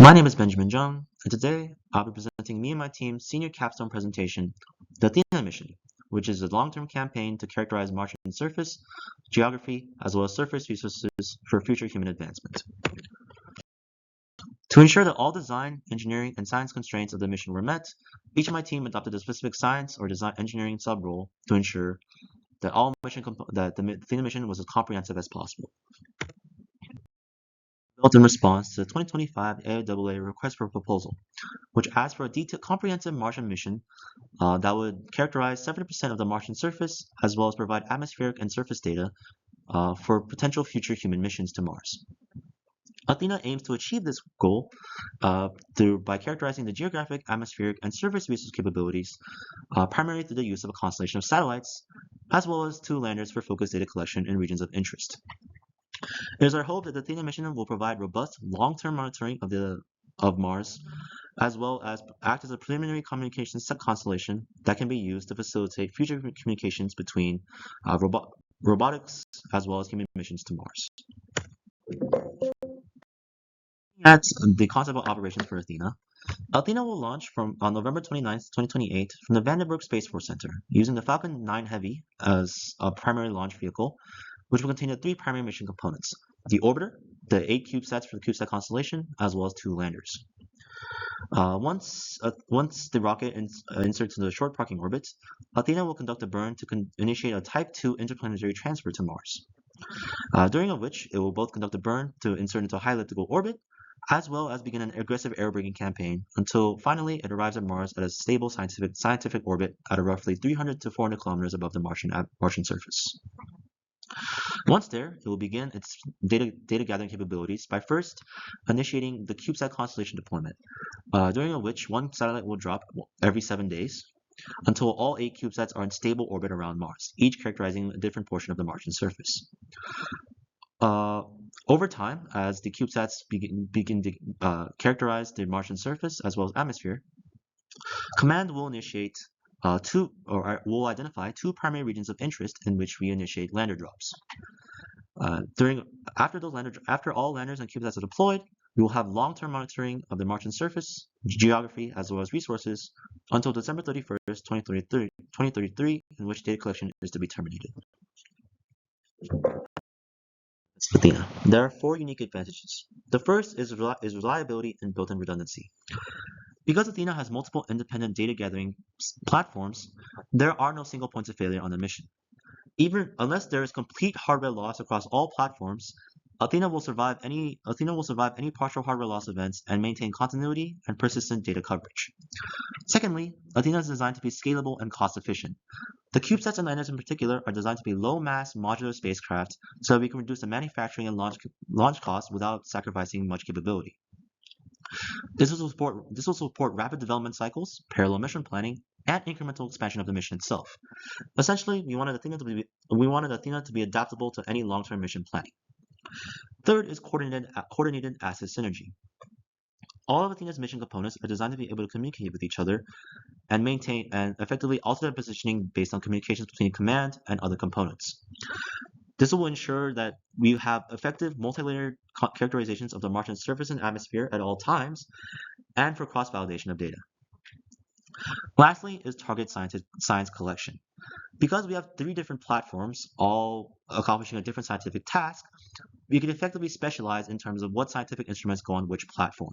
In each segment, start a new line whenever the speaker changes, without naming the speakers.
My name is Benjamin Jung, and today I'll be presenting me and my team's senior capstone presentation, the Athena mission, which is a long-term campaign to characterize Martian surface, geography, as well as surface resources for future human advancement. To ensure that all design, engineering, and science constraints of the mission were met, each of my team adopted a specific science or design engineering sub-role to ensure that the Athena mission was as comprehensive as possible. Built in response to the 2025 AIAA request for proposal, which asked for a detailed, comprehensive Martian mission that would characterize 70% of the Martian surface, as well as provide atmospheric and surface data for potential future human missions to Mars. Athena aims to achieve this goal by characterizing the geographic, atmospheric, and surface resource capabilities, primarily through the use of a constellation of satellites, as well as 2 landers for focused data collection in regions of interest. It is our hope that the Athena mission will provide robust, long-term monitoring of Mars, as well as act as a preliminary communications constellation that can be used to facilitate future communications between robotics as well as human missions to Mars. At the concept of operations for Athena, Athena will launch on November 29th, 2028 from the Vandenberg Space Force Center using the Falcon 9 Heavy as a primary launch vehicle, which will contain the 3 primary mission components: the orbiter, the 8 CubeSats for the CubeSat constellation, as well as 2 landers. Once the rocket inserts into the short parking orbit, Athena will conduct a burn to initiate a Type 2 interplanetary transfer to Mars, during which it will both conduct a burn to insert into a high elliptical orbit, as well as begin an aggressive aerobraking campaign until finally it arrives at Mars at a stable scientific orbit at a roughly 300 to 400 kilometers above the Martian surface. Once there, it will begin its data gathering capabilities by first initiating the CubeSat constellation deployment, during which 1 satellite will drop every 7 days until all 8 CubeSats are in stable orbit around Mars, each characterizing a different portion of the Martian surface. Over time, as the CubeSats begin to characterize the Martian surface as well as atmosphere, Command will initiate will identify 2 primary regions of interest in which we initiate lander drops. After all landers and CubeSats are deployed, we will have long-term monitoring of the Martian surface, geography, as well as resources until December 31st, 2033, in which data collection is to be terminated. Athena. There are 4 unique advantages. The first is reliability and built-in redundancy. Because Athena has multiple independent data gathering platforms, there are no single points of failure on the mission. Even unless there is complete hardware loss across all platforms, Athena will survive any partial hardware loss events and maintain continuity and persistent data coverage. Secondly, Athena is designed to be scalable and cost-efficient. The CubeSats and landers in particular are designed to be low-mass modular spacecraft so that we can reduce the manufacturing and launch costs without sacrificing much capability. This will support rapid development cycles, parallel mission planning, and incremental expansion of the mission itself. Essentially, we wanted Athena to be adaptable to any long-term mission planning. Third is coordinated asset synergy. All of Athena's mission components are designed to be able to communicate with each other and maintain and effectively alter their positioning based on communications between command and other components. This will ensure that we have effective multi-layered characterizations of the Martian surface and atmosphere at all times, and for cross-validation of data. Lastly is target science collection. Because we have 3 different platforms, all accomplishing a different scientific task, we can effectively specialize in terms of what scientific instruments go on which platform.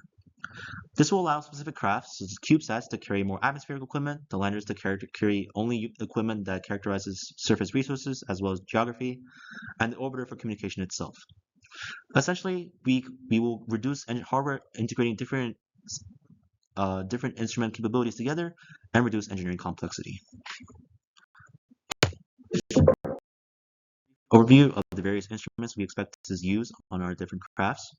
This will allow specific crafts, such as CubeSats, to carry more atmospheric equipment, the landers to carry only equipment that characterizes surface resources as well as geography, and the orbiter for communication itself. Essentially, we will reduce hardware integrating different instrument capabilities together and reduce engineering complexity. Overview of the various instruments we expect to use on our different crafts.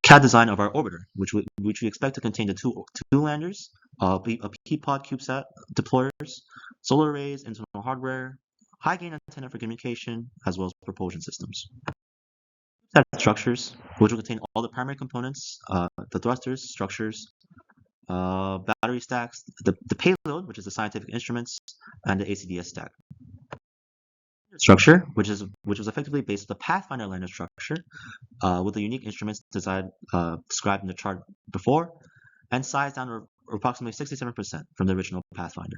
CAD design of our orbiter, which we expect to contain the two landers, a P-pod CubeSat deployers, solar arrays, internal hardware, high gain antenna for communication, as well as propulsion systems. Structures, which will contain all the primary components, the thrusters, structures, battery stacks, the payload, which is the scientific instruments, and the ACDS stack. Structure, which was effectively based on the Pathfinder lander structure, with the unique instruments described in the chart before, and sized down approximately 67% from the original Pathfinder,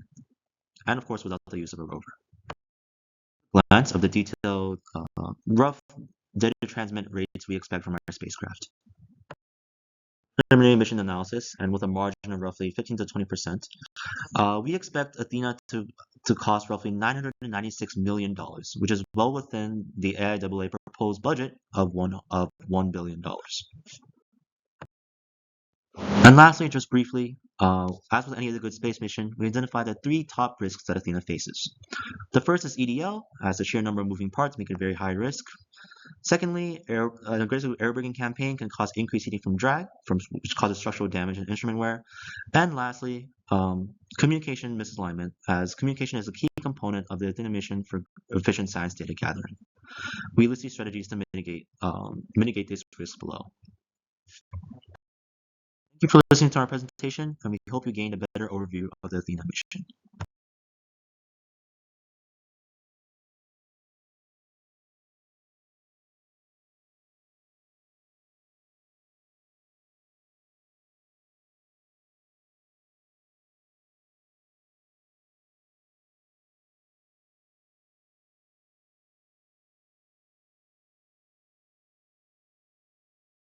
and of course without the use of a rover. Glance of the detailed, rough data transmit rates we expect from our spacecraft. Preliminary mission analysis, and with a margin of roughly 15 to 20%, we expect Athena to cost roughly $996 million, which is well within the AIAA proposed budget of $1 billion. And lastly, just briefly, as with any other good space mission, we identified the three top risks that Athena faces. The first is EDL, as the sheer number of moving parts make it very high risk. Secondly, an aggressive airbrigging campaign can cause increased heating from drag, which causes structural damage and instrument wear. And lastly, communication misalignment, as communication is a key component of the Athena mission for efficient science data gathering. We list these strategies to mitigate these risks below. Thank you for listening to our presentation, and we hope you gained a better overview of the Athena mission.